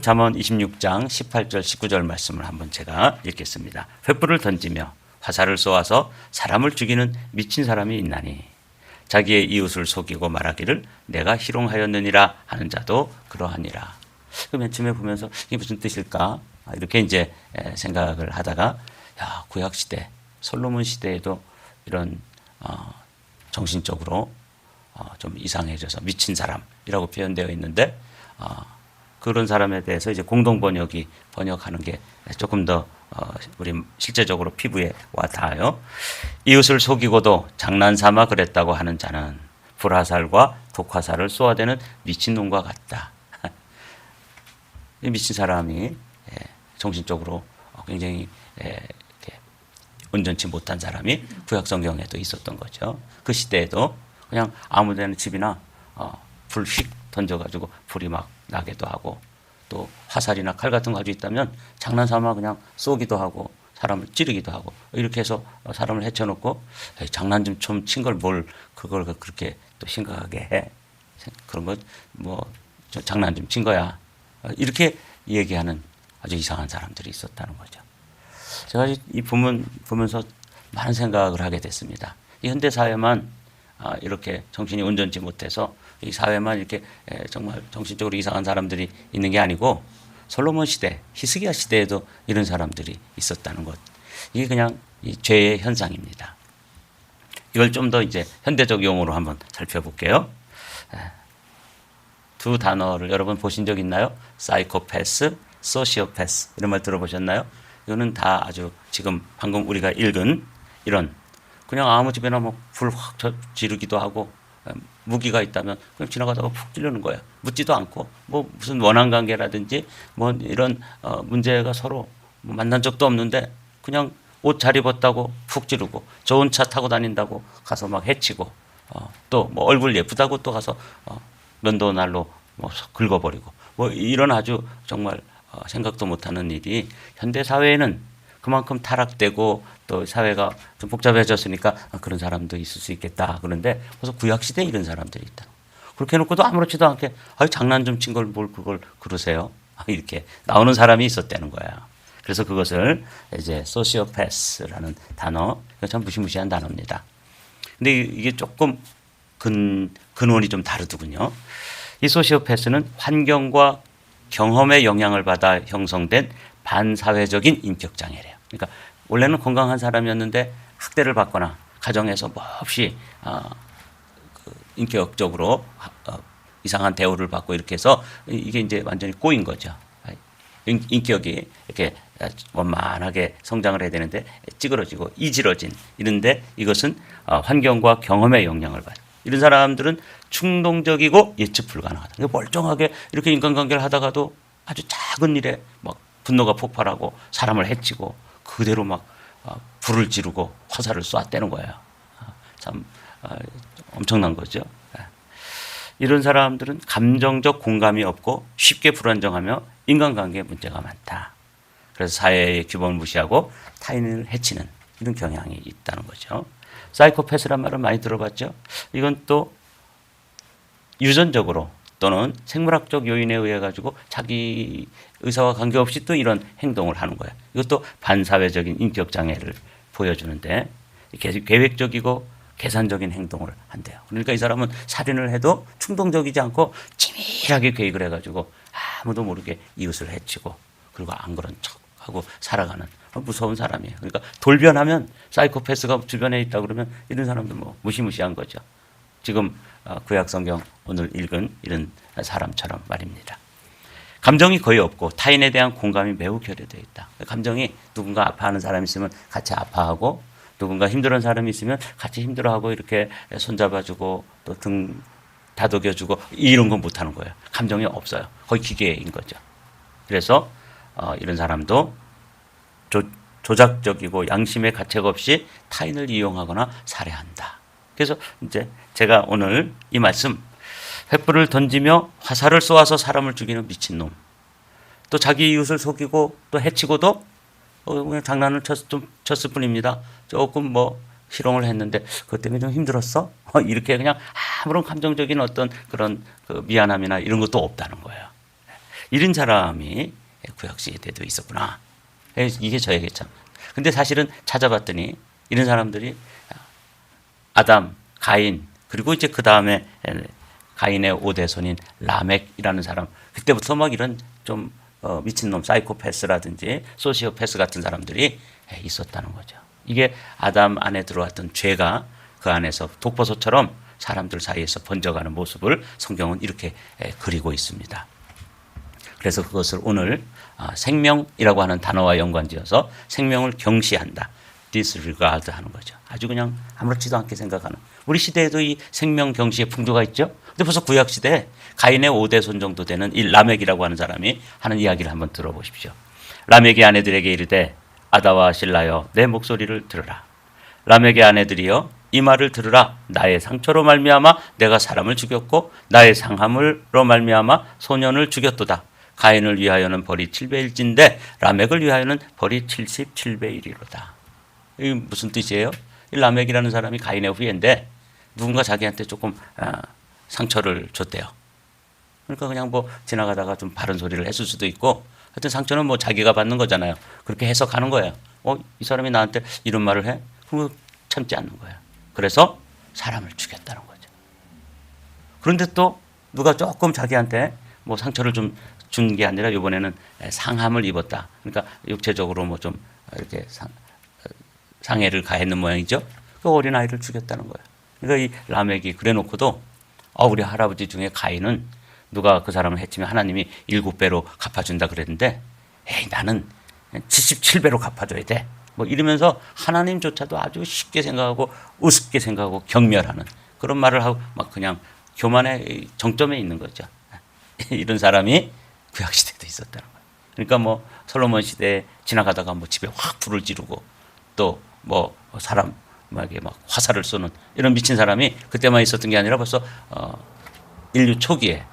잠언 26장 18절 19절 말씀을 한번 제가 읽겠습니다. 횃불을 던지며 화살을 쏘아서 사람을 죽이는 미친 사람이 있나니 자기의 이웃을 속이고 말하기를 내가 희롱하였느니라 하는 자도 그러하니라. 맨 처음에 보면서 이게 무슨 뜻일까 이렇게 이제 생각을 하다가 야, 구약 시대 솔로몬 시대에도 이런 정신적으로 좀 이상해져서 미친 사람이라고 표현되어 있는데 그런 사람에 대해서 이제 공동 번역이 번역하는 게 조금 더 우리 실제적으로 피부에 와 닿아요. 이웃을 속이고도 장난삼아 그랬다고 하는 자는 불화살과 독화살을 쏘아대는 미친놈과 같다. 미친 사람이 정신적으로 굉장히 온전치 못한 사람이 구약 성경에도 있었던 거죠. 그 시대에도 그냥 아무데나 집이나 불 휙 던져가지고 불이 막 나기도 하고 또 화살이나 칼 같은 거 가지고 있다면 장난삼아 그냥 쏘기도 하고 사람을 찌르기도 하고 이렇게 해서 사람을 해쳐놓고 장난 좀 친 걸 뭘 그걸 그렇게 또 심각하게 해. 그런 거 뭐 장난 좀 친 거야. 이렇게 얘기하는 아주 이상한 사람들이 있었다는 거죠. 제가 이 부문 보면서 많은 생각을 하게 됐습니다. 이 현대 사회만 이렇게 정신이 온전치 못해서 이 사회만 이렇게 정말 정신적으로 이상한 사람들이 있는 게 아니고 솔로몬 시대, 히스기야 시대에도 이런 사람들이 있었다는 것. 이게 그냥 이 죄의 현상입니다. 이걸 좀 더 이제 현대적 용어로 한번 살펴볼게요. 두 단어를 여러분 보신 적 있나요? 사이코패스, 소시오패스 이런 말 들어보셨나요? 이거는 다 아주 지금 방금 우리가 읽은 이런 그냥 아무 집에나 뭐 불 확 지르기도 하고 무기가 있다면 그냥 지나가다가 푹 찌르는 거예요. 묻지도 않고 뭐 무슨 원한 관계라든지 뭐 이런 문제가 서로 뭐 만난 적도 없는데 그냥 옷 잘 입었다고 푹 찌르고 좋은 차 타고 다닌다고 가서 막 해치고 또 뭐 얼굴 예쁘다고 또 가서 면도 날로 뭐 긁어버리고 뭐 이런 아주 정말 생각도 못하는 일이 현대 사회에는 그만큼 타락되고 또 사회가 좀 복잡해졌으니까 그런 사람도 있을 수 있겠다. 그런데 벌써 구약 시대에 이런 사람들이 있다. 그렇게 해놓고도 아무렇지도 않게 장난 좀 친 걸 뭘 그걸 그러세요? 이렇게 나오는 사람이 있었다는 거야. 그래서 그것을 이제 소시오패스라는 단어, 참 무시무시한 단어입니다. 근데 이게 조금 근원이 좀 다르더군요. 이 소시오패스는 환경과 경험의 영향을 받아 형성된 반사회적인 인격장애래요. 그러니까 원래는 건강한 사람이었는데 학대를 받거나 가정에서 뭐 없이 인격적으로 이상한 대우를 받고 이렇게 해서 이게 이제 완전히 꼬인 거죠. 인격이 이렇게 원만하게 성장을 해야 되는데 찌그러지고 이질러진 이런데 이것은 환경과 경험의 영향을 받아요. 이런 사람들은 충동적이고 예측 불가능하다. 멀쩡하게 이렇게 인간관계를 하다가도 아주 작은 일에 막 분노가 폭발하고 사람을 해치고 그대로 막 불을 지르고 화살을 쏘아대는 거예요. 참 엄청난 거죠. 이런 사람들은 감정적 공감이 없고 쉽게 불안정하며 인간관계에 문제가 많다. 그래서 사회의 규범을 무시하고 타인을 해치는 이런 경향이 있다는 거죠. 사이코패스란 말을 많이 들어봤죠. 이건 또 유전적으로 또는 생물학적 요인에 의해 가지고 자기 의사와 관계없이 또 이런 행동을 하는 거예요. 이것도 반사회적인 인격 장애를 보여주는데 계획적이고 계산적인 행동을 한대요. 그러니까 이 사람은 살인을 해도 충동적이지 않고 치밀하게 계획을 해가지고 아무도 모르게 이웃을 해치고 그리고 안 그런 척하고 살아가는 무서운 사람이에요. 그러니까 돌변하면 사이코패스가 주변에 있다 그러면 이런 사람도 뭐 무시무시한 거죠. 지금 구약 성경 오늘 읽은 이런 사람처럼 말입니다. 감정이 거의 없고 타인에 대한 공감이 매우 결여되어 있다. 감정이 누군가 아파하는 사람이 있으면 같이 아파하고 누군가 힘들어하는 사람이 있으면 같이 힘들어하고 이렇게 손잡아주고 또 등 다독여주고 이런 건 못하는 거예요. 감정이 없어요. 거의 기계인 거죠. 그래서 이런 사람도 조작적이고 양심의 가책 없이 타인을 이용하거나 살해한다. 그래서 이제 제가 오늘 이 말씀 횃불을 던지며 화살을 쏘아서 사람을 죽이는 미친놈 또 자기 이웃을 속이고 또 해치고도 그냥 장난을 쳤을 뿐입니다. 조금 뭐 희롱을 했는데 그것 때문에 좀 힘들었어? 이렇게 그냥 아무런 감정적인 어떤 그런 그 미안함이나 이런 것도 없다는 거예요. 이런 사람이 구약시대에도 있었구나. 이게 저에게 참. 근데 사실은 찾아봤더니 이런 사람들이 아담, 가인, 그리고 이제 그 다음에 가인의 5대손인 라멕이라는 사람, 그때부터 막 이런 좀 미친놈, 사이코패스라든지 소시오패스 같은 사람들이 있었다는 거죠. 이게 아담 안에 들어왔던 죄가 그 안에서 독버섯처럼 사람들 사이에서 번져가는 모습을 성경은 이렇게 그리고 있습니다. 그래서 그것을 오늘 생명이라고 하는 단어와 연관지어서 생명을 경시한다, disregard 하는 거죠. 아주 그냥 아무렇지도 않게 생각하는. 우리 시대에도 이 생명 경시의 풍조가 있죠. 근데 벌써 구약 시대에 가인의 5대손 정도 되는 이 라멕이라고 하는 사람이 하는 이야기를 한번 들어보십시오. 라멕의 아내들에게 이르되 아다와 실라여 내 목소리를 들으라. 라멕의 아내들이여 이 말을 들으라. 나의 상처로 말미암아 내가 사람을 죽였고 나의 상함으로 말미암아 소년을 죽였도다. 가인을 위하여는 벌이 7배일진데 라멕을 위하여는 벌이 77배이리로다. 이게 무슨 뜻이에요? 이 라멕이라는 사람이 가인의 후예인데 누군가 자기한테 조금 상처를 줬대요. 그러니까 그냥 뭐 지나가다가 좀 바른 소리를 했을 수도 있고, 하여튼 상처는 뭐 자기가 받는 거잖아요. 그렇게 해석하는 거예요. 이 사람이 나한테 이런 말을 해? 그럼 참지 않는 거예요. 그래서 사람을 죽였다는 거죠. 그런데 또 누가 조금 자기한테 뭐 상처를 좀 준 게 아니라 이번에는 상함을 입었다. 그러니까 육체적으로 뭐 좀 이렇게 상해를 가했는 모양이죠. 그 어린아이를 죽였다는 거예요. 그러니까 이 라멕이 그래 놓고도 우리 할아버지 중에 가인은 누가 그 사람을 해치면 하나님이 7배로 갚아준다 그랬는데 나는 77배로 갚아줘야 돼. 뭐 이러면서 하나님조차도 아주 쉽게 생각하고 우습게 생각하고 경멸하는 그런 말을 하고 막 그냥 교만의 정점에 있는 거죠. 이런 사람이 구약시대에도 있었다는 거예요. 그러니까 뭐 솔로몬 시대에 지나가다가 뭐 집에 확 불을 지르고 또 뭐 사람에게 막 화살을 쏘는 이런 미친 사람이 그때만 있었던 게 아니라 벌써 인류 초기에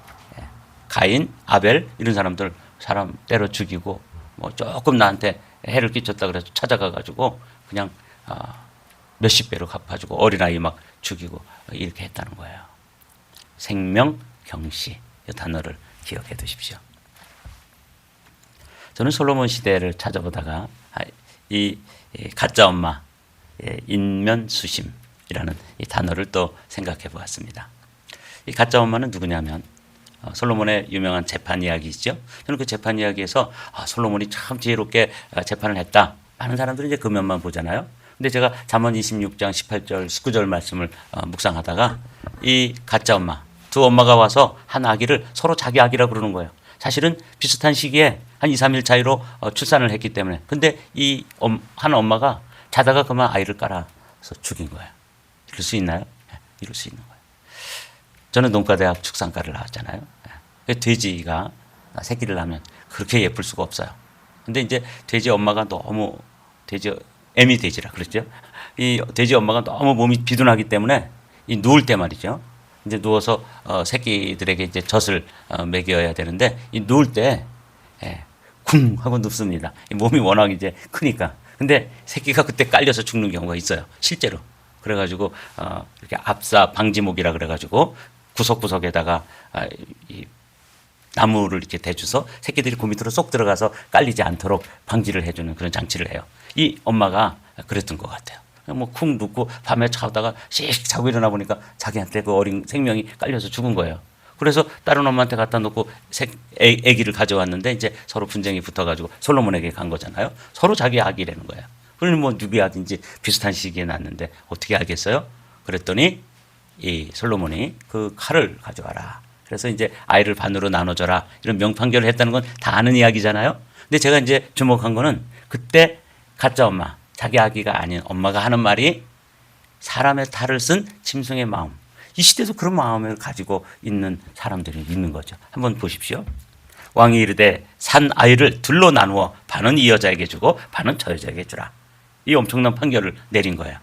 가인, 아벨 이런 사람들 사람 때려 죽이고 뭐 조금 나한테 해를 끼쳤다 그래서 찾아가 가지고 그냥 몇십 배로 갚아주고 어린아이 막 죽이고 이렇게 했다는 거예요. 생명 경시 이 단어를 기억해 두십시오. 저는 솔로몬 시대를 찾아보다가 이 가짜 엄마 인면수심이라는 이 단어를 또 생각해 보았습니다. 이 가짜 엄마는 누구냐면 솔로몬의 유명한 재판 이야기죠. 저는 그 재판 이야기에서 솔로몬이 참 지혜롭게 재판을 했다. 많은 사람들이 이제 그 면만 보잖아요. 근데 제가 잠언 26장 18절 19절 말씀을 묵상하다가 이 가짜 엄마 두 엄마가 와서 한 아기를 서로 자기 아기라고 그러는 거예요. 사실은 비슷한 시기에 한 2, 3일 차이로 출산을 했기 때문에. 근데 이 한 엄마가 자다가 그만 아이를 깔아서 죽인 거예요. 이럴 수 있나요? 이럴 수 있는 거예요. 저는 농가대학 축산과를 나왔잖아요. 돼지가 새끼를 낳으면 그렇게 예쁠 수가 없어요. 근데 이제 돼지 엄마가 너무 애미 돼지라 그랬죠. 이 돼지 엄마가 너무 몸이 비둔하기 때문에 이 누울 때 말이죠. 이제 누워서 새끼들에게 이제 젖을 먹여야 되는데 이 누울 때 쿵 하고 눕습니다. 몸이 워낙 이제 크니까. 근데 새끼가 그때 깔려서 죽는 경우가 있어요. 실제로. 그래가지고 이렇게 압사 방지목이라 그래가지고 구석구석에다가 이 나무를 이렇게 대줘서 새끼들이 그 밑으로 쏙 들어가서 깔리지 않도록 방지를 해주는 그런 장치를 해요. 이 엄마가 그랬던 것 같아요. 뭐 쿵 눕고 밤에 자다가 씩 자고 일어나 보니까 자기한테 그 어린 생명이 깔려서 죽은 거예요. 그래서 다른 엄마한테 갖다 놓고 아기를 가져왔는데 이제 서로 분쟁이 붙어가지고 솔로몬에게 간 거잖아요. 서로 자기 아기라는 거예요. 그러니 뭐 누구의 아기인지 비슷한 시기에 낳았는데 어떻게 알겠어요? 그랬더니 이 솔로몬이 그 칼을 가져와라. 그래서 이제 아이를 반으로 나눠줘라. 이런 명판결을 했다는 건 다 아는 이야기잖아요. 근데 제가 이제 주목한 거는 그때 가짜 엄마, 자기 아기가 아닌 엄마가 하는 말이 사람의 탈을 쓴 짐승의 마음. 이 시대도 그런 마음을 가지고 있는 사람들이 있는 거죠. 한번 보십시오. 왕이 이르되 산 아이를 둘로 나누어 반은 이 여자에게 주고 반은 저 여자에게 주라. 이 엄청난 판결을 내린 거예요.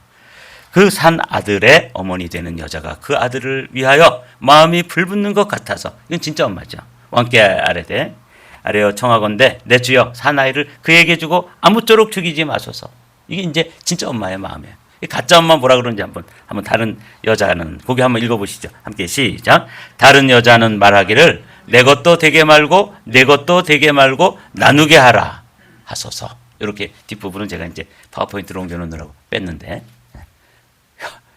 그 산 아들의 어머니 되는 여자가 그 아들을 위하여 마음이 불붙는 것 같아서, 이건 진짜 엄마죠. 왕께 아뢰어 청하건대 내 주여 산 아이를 그에게 주고 아무쪼록 죽이지 마소서. 이게 이제 진짜 엄마의 마음이에요. 가짜 엄마 뭐라 그러는지 한번 다른 여자는 거기 한번 읽어보시죠. 함께 시작. 다른 여자는 말하기를 내 것도 되게 말고 내 것도 되게 말고 나누게 하라 하소서. 이렇게 뒷부분은 제가 이제 파워포인트로 옮겨놓느라고 뺐는데,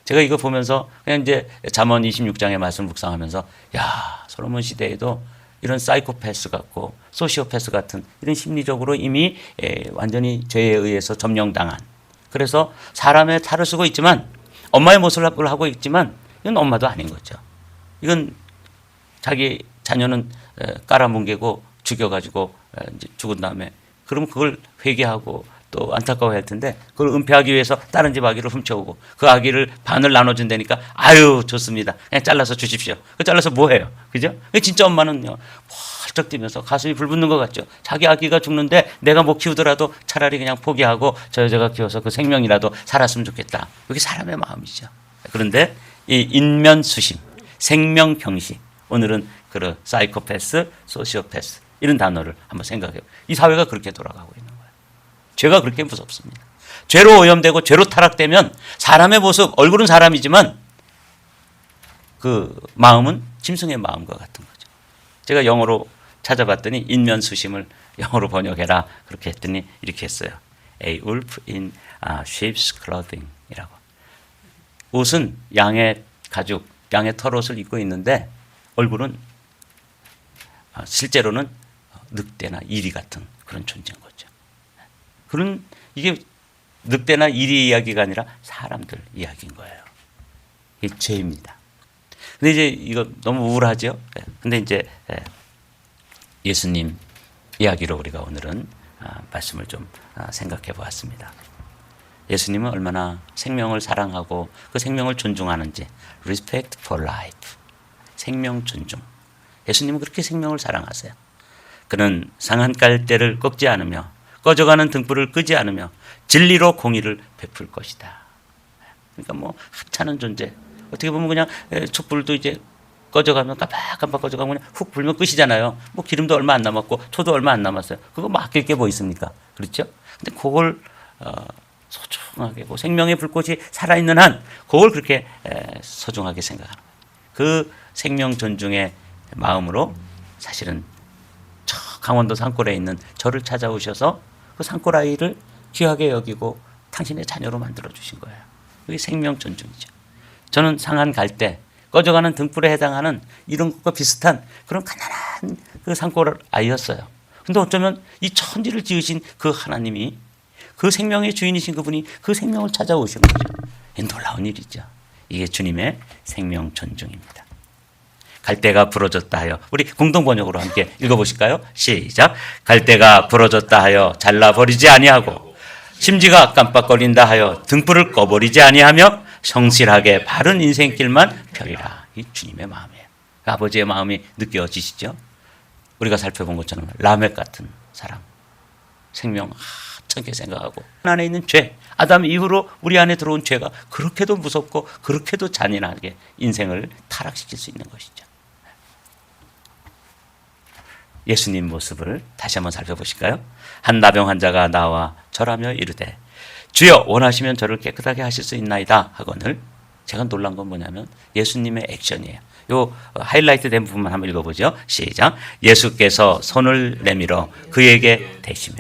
제가 이거 보면서 그냥 이제 잠언 26장의 말씀을 묵상하면서, 야, 솔로몬 시대에도 이런 사이코패스 같고 소시오패스 같은 이런 심리적으로 이미 완전히 죄에 의해서 점령당한, 그래서 사람의 탈을 쓰고 있지만 엄마의 모습을 하고 있지만 이건 엄마도 아닌 거죠. 이건 자기 자녀는 깔아뭉개고 죽여가지고 이제 죽은 다음에, 그럼 그걸 회개하고 또 안타까워할 텐데, 그걸 은폐하기 위해서 다른 집 아기를 훔쳐오고 그 아기를 반을 나눠준다니까, 아유 좋습니다, 그냥 잘라서 주십시오. 그 잘라서 뭐해요, 그죠? 진짜 엄마는요 활짝 뛰면서 가슴이 불붙는 것 같죠. 자기 아기가 죽는데 내가 못 키우더라도 차라리 그냥 포기하고 저 여자가 키워서 그 생명이라도 살았으면 좋겠다. 이게 사람의 마음이죠. 그런데 이 인면수심, 생명병시, 오늘은 그 사이코패스, 소시오패스 이런 단어를 한번 생각해요. 이 사회가 그렇게 돌아가고 있는 거예요. 죄가 그렇게 무섭습니다. 죄로 오염되고 죄로 타락되면 사람의 모습, 얼굴은 사람이지만 그 마음은 짐승의 마음과 같은 거죠. 제가 영어로 찾아봤더니 인면수심을 영어로 번역해라 그렇게 했더니 이렇게 했어요. A wolf in sheep's clothing 이라고. 옷은 양의 가죽, 양의 털옷을 입고 있는데 얼굴은 실제로는 늑대나 이리 같은 그런 존재인 거죠. 그런, 이게 늑대나 이리 이야기가 아니라 사람들 이야기인 거예요. 이게 죄입니다. 근데 이제 이거 너무 우울하죠. 근데 이제 예수님 이야기로 우리가 오늘은 말씀을 좀 생각해 보았습니다. 예수님은 얼마나 생명을 사랑하고 그 생명을 존중하는지, respect for life, 생명 존중. 예수님은 그렇게 생명을 사랑하세요. 그는 상한 깔대를 꺾지 않으며 꺼져가는 등불을 끄지 않으며 진리로 공의를 베풀 것이다. 그러니까 뭐 하찮은 존재. 어떻게 보면 그냥 촛불도 이제 꺼져가면 깜빡깜빡 꺼져가면 그냥 훅 불면 끝이잖아요. 뭐 기름도 얼마 안 남았고 초도 얼마 안 남았어요. 그거 막 아낄 게 뭐 있습니까? 그렇죠? 근데 그걸 소중하게, 그 생명의 불꽃이 살아있는 한 그걸 그렇게 소중하게 생각하는 거예요. 그 생명 존중의 마음으로 사실은 저 강원도 산골에 있는 저를 찾아오셔서 그 산골 아이를 귀하게 여기고 당신의 자녀로 만들어 주신 거예요. 그게 생명 존중이죠. 저는 상한 갈대, 꺼져가는 등불에 해당하는 이런 것과 비슷한 그런 가난한 그 산골 아이였어요. 근데 어쩌면 이 천지를 지으신 그 하나님이, 그 생명의 주인이신 그분이 그 생명을 찾아오신 거죠. 놀라운 일이죠. 이게 주님의 생명 존중입니다. 갈대가 부러졌다 하여, 우리 공동 번역으로 함께 읽어보실까요? 시작. 갈대가 부러졌다 하여 잘라버리지 아니하고 심지가 깜빡거린다 하여 등불을 꺼버리지 아니하며 성실하게 바른 인생길만 펴리라. 이 주님의 마음이에요. 아버지의 마음이 느껴지시죠? 우리가 살펴본 것처럼 라멕 같은 사람, 생명 하찮게 생각하고 안에 있는 죄, 아담 이후로 우리 안에 들어온 죄가 그렇게도 무섭고 그렇게도 잔인하게 인생을 타락시킬 수 있는 것이죠. 예수님 모습을 다시 한번 살펴보실까요? 한 나병 환자가 나와 절하며 이르되 주여 원하시면 저를 깨끗하게 하실 수 있나이다 하거늘. 제가 놀란 건 뭐냐면 예수님의 액션이에요. 요 하이라이트 된 부분만 한번 읽어보죠. 시작. 예수께서 손을 내밀어 그에게 대시며.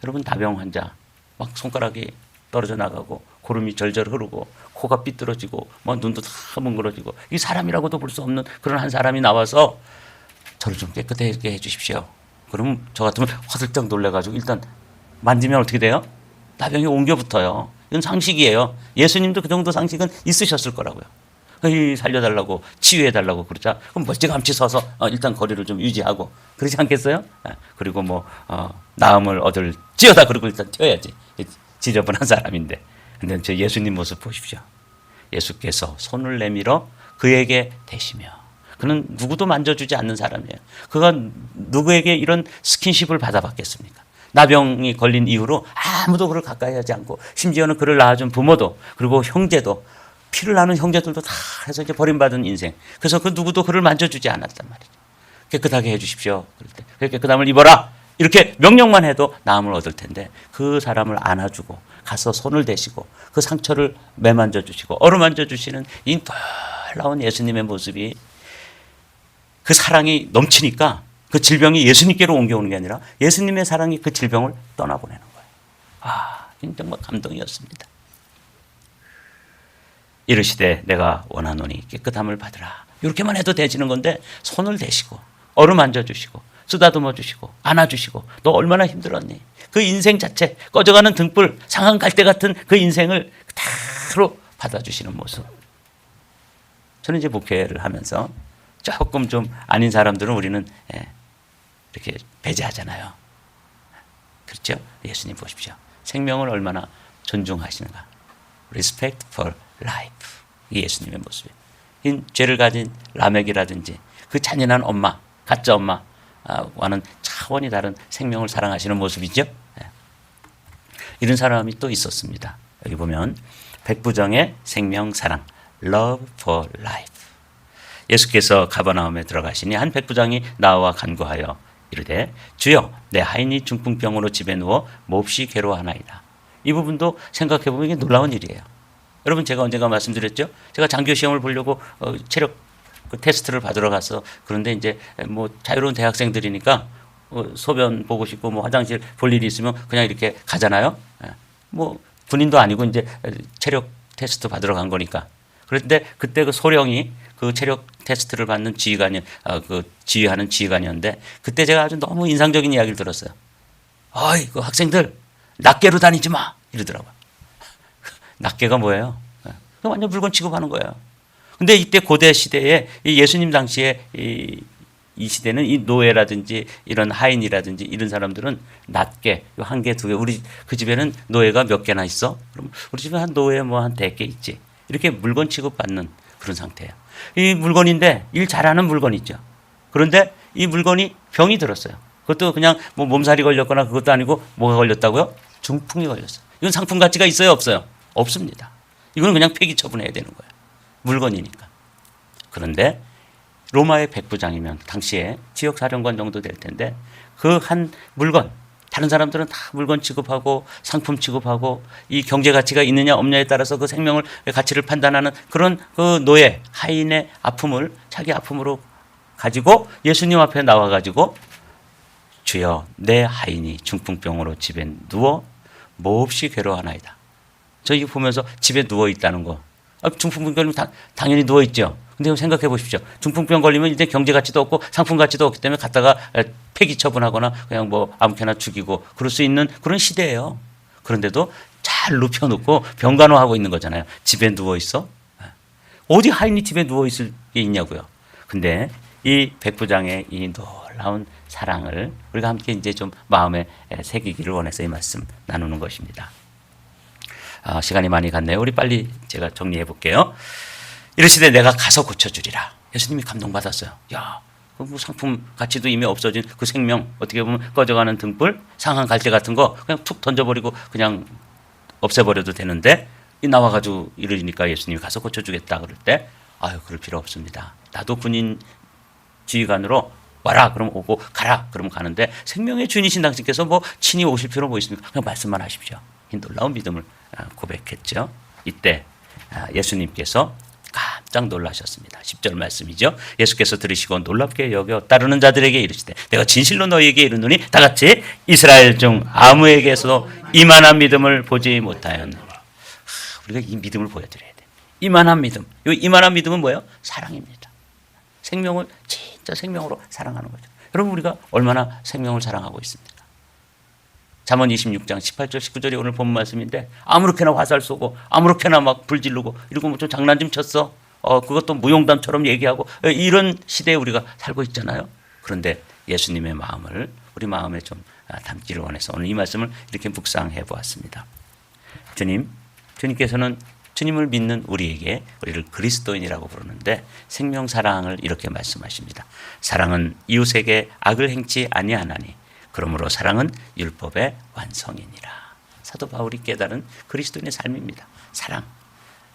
여러분, 나병 환자 막 손가락이 떨어져 나가고 고름이 절절 흐르고 코가 삐뚤어지고 뭐 눈도 다 뭉그러지고, 이 사람이라고도 볼 수 없는 그런 한 사람이 나와서 저를 좀 깨끗하게 해주십시오. 그러면 저 같으면 화들짝 놀래가지고 일단 만지면 어떻게 돼요? 나병이 옮겨 붙어요. 이건 상식이에요. 예수님도 그 정도 상식은 있으셨을 거라고요. 살려달라고, 치유해달라고 그러자 그럼 멀찌감치 서서 일단 거리를 좀 유지하고 그러지 않겠어요? 그리고 뭐 나음을 얻을지어다 그러고 일단 튀어야지. 지저분한 사람인데. 근데 저 예수님 모습 보십시오. 예수께서 손을 내밀어 그에게 대시며. 그는 누구도 만져주지 않는 사람이에요. 그가 누구에게 이런 스킨십을 받아봤겠습니까? 나병이 걸린 이후로 아무도 그를 가까이 하지 않고, 심지어는 그를 낳아준 부모도, 그리고 형제도, 피를 나눈 형제들도 다 해서 이제 버림받은 인생. 그래서 그 누구도 그를 만져주지 않았단 말이죠. 깨끗하게 해주십시오. 그럴 때 깨끗함을 입어라. 이렇게 명령만 해도 나음을 얻을 텐데, 그 사람을 안아주고 가서 손을 대시고 그 상처를 매만져 주시고 어루만져 주시는 이 놀라운 예수님의 모습이 그 사랑이 넘치니까 그 질병이 예수님께로 옮겨오는 게 아니라 예수님의 사랑이 그 질병을 떠나보내는 거예요. 아, 정말 감동이었습니다. 이르시되 내가 원하노니 깨끗함을 받으라. 이렇게만 해도 되지는 건데 손을 대시고 어루만져 주시고 쓰다듬어 주시고 안아주시고 너 얼마나 힘들었니? 그 인생 자체 꺼져가는 등불 상한 갈대 같은 그 인생을 그대로 받아주시는 모습. 저는 이제 목회를 하면서 조금 좀 아닌 사람들은 우리는 이렇게 배제하잖아요. 그렇죠? 예수님 보십시오. 생명을 얼마나 존중하시는가. Respect for life. 이 예수님의 모습이에요. 이 죄를 가진 라멕이라든지 그 잔인한 엄마, 가짜 엄마와는 차원이 다른 생명을 사랑하시는 모습이죠. 이런 사람이 또 있었습니다. 여기 보면 백부장의 생명 사랑, Love for life. 예수께서 가버나움에 들어가시니 한 백부장이 나와 간구하여 이르되 주여 내 하인이 중풍병으로 집에 누워 몹시 괴로워하나이다. 이 부분도 생각해보면 이게 놀라운 일이에요. 여러분 제가 언젠가 말씀드렸죠. 제가 장교 시험을 보려고 체력 테스트를 받으러 가서 그런데 이제 뭐 자유로운 대학생들이니까 소변 보고 싶고 뭐 화장실 볼 일이 있으면 그냥 이렇게 가잖아요. 뭐 군인도 아니고 이제 체력 테스트 받으러 간 거니까. 그런데 그때 그 소령이 그 체력 테스트를 받는 지휘관이 그 지휘하는 지휘관이었는데 그때 제가 아주 너무 인상적인 이야기를 들었어요. 어이 그 학생들 낱개로 다니지 마 이러더라고요. 낱개가 뭐예요? 완전 물건 취급하는 거예요. 근데 이때 고대 시대에 이 예수님 당시에 이 시대는 이 노예라든지 이런 하인이라든지 이런 사람들은 낱개, 한 개, 두 개. 우리 그 집에는 노예가 몇 개나 있어? 그럼 우리 집에 한 노예 뭐 한 100개 있지. 이렇게 물건 취급받는 그런 상태예요. 이 물건인데 일 잘하는 물건이죠. 그런데 이 물건이 병이 들었어요. 그것도 그냥 뭐 몸살이 걸렸거나 그것도 아니고 뭐가 걸렸다고요? 중풍이 걸렸어요. 이건 상품 가치가 있어요, 없어요? 없습니다. 이건 그냥 폐기 처분해야 되는 거예요. 물건이니까. 그런데 로마의 백부장이면 당시에 지역사령관 정도 될 텐데 그 한 물건, 다른 사람들은 다 물건 취급하고 상품 취급하고 이 경제 가치가 있느냐 없느냐에 따라서 그 생명을 가치를 판단하는 그런 그 노예, 하인의 아픔을 자기 아픔으로 가지고 예수님 앞에 나와가지고 주여 내 하인이 중풍병으로 집에 누워 몹시 괴로워하나이다. 저 이거 보면서 집에 누워 있다는 거. 중풍병 걸리면 당연히 누워 있죠. 근데 생각해 보십시오. 중풍병 걸리면 이제 경제 가치도 없고 상품 가치도 없기 때문에 갖다가 폐기 처분하거나 그냥 뭐 아무렇게나 죽이고 그럴 수 있는 그런 시대예요. 그런데도 잘 눕혀놓고 병간호하고 있는 거잖아요. 집에 누워 있어? 어디 하인이 집에 누워 있을 게 있냐고요. 근데 이 백부장의 이 놀라운 사랑을 우리가 함께 이제 좀 마음에 새기기를 원해서 이 말씀 나누는 것입니다. 시간이 많이 갔네요. 우리 빨리 제가 정리해 볼게요. 이르시되 내가 가서 고쳐주리라. 예수님이 감동받았어요. 야, 뭐 상품 가치도 이미 없어진 그 생명, 어떻게 보면 꺼져가는 등불, 상한 갈대 같은 거 그냥 툭 던져버리고 그냥 없애버려도 되는데 이 나와가지고 이러니까 예수님이 가서 고쳐주겠다 그럴 때 아유 그럴 필요 없습니다. 나도 군인 지휘관으로 와라 그러면 오고 가라 그러면 가는데 생명의 주인이신 당신께서 뭐 친히 오실 필요 뭐 있습니까? 그냥 말씀만 하십시오. 이 놀라운 믿음을 고백했죠. 이때 예수님께서 깜짝 놀라셨습니다. 10절 말씀이죠. 예수께서 들으시고 놀랍게 여겨 따르는 자들에게 이르시되 내가 진실로 너희에게 이르노니 다 같이 이스라엘 중 아무에게서도 이만한 믿음을 보지 못하였느니라. 우리가 이 믿음을 보여드려야 돼요. 이만한 믿음. 이 이만한 믿음은 뭐예요? 사랑입니다. 생명을 진짜 생명으로 사랑하는 거죠. 여러분 우리가 얼마나 생명을 사랑하고 있습니까? 잠언 26장 18절 19절이 오늘 본 말씀인데 아무렇게나 화살 쏘고 아무렇게나 막 불 지르고 이러고 뭐 좀 장난 좀 쳤어. 그것도 무용담처럼 얘기하고 이런 시대에 우리가 살고 있잖아요. 그런데 예수님의 마음을 우리 마음에 좀 담기를 원해서 오늘 이 말씀을 이렇게 묵상해 보았습니다. 주님께서는 주님을 믿는 우리에게 우리를 그리스도인이라고 부르는데 생명 사랑을 이렇게 말씀하십니다. 사랑은 이웃에게 악을 행치 아니하나니 그러므로 사랑은 율법의 완성이니라. 사도 바울이 깨달은 그리스도인의 삶입니다. 사랑,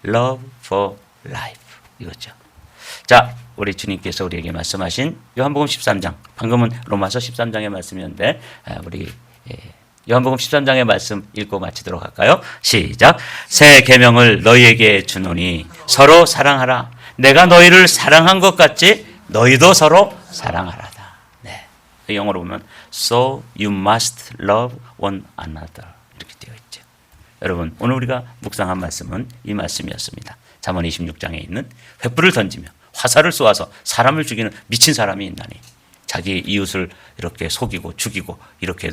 love for life 이거죠. 자, 우리 주님께서 우리에게 말씀하신 요한복음 13장, 방금은 로마서 13장의 말씀이었는데 우리 요한복음 13장의 말씀 읽고 마치도록 할까요? 시작. 새 계명을 너희에게 주노니 서로 사랑하라. 내가 너희를 사랑한 것 같이 너희도 서로 사랑하라다. 네. 영어로 보면 So you must love one another 이렇게 되어 있죠. 여러분 오늘 우리가 묵상한 말씀은 이 말씀이었습니다. 잠언 26장에 있는 횃불을 던지며 화살을 쏘아서 사람을 죽이는 미친 사람이 있나니 자기 이웃을 이렇게 속이고 죽이고 이렇게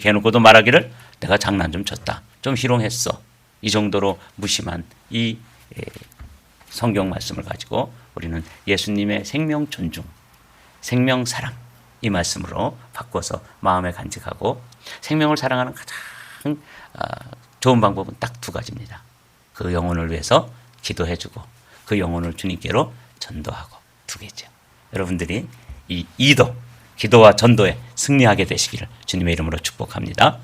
해놓고도 말하기를 내가 장난 좀 쳤다. 좀 희롱했어. 이 정도로 무심한 이 성경 말씀을 가지고 우리는 예수님의 생명 존중, 생명 사랑 이 말씀으로 바꿔서 마음에 간직하고 생명을 사랑하는 가장 좋은 방법은 딱 두 가지입니다. 그 영혼을 위해서 기도해주고 그 영혼을 주님께로 전도하고 두 개죠. 여러분들이 이 2도 기도와 전도에 승리하게 되시기를 주님의 이름으로 축복합니다.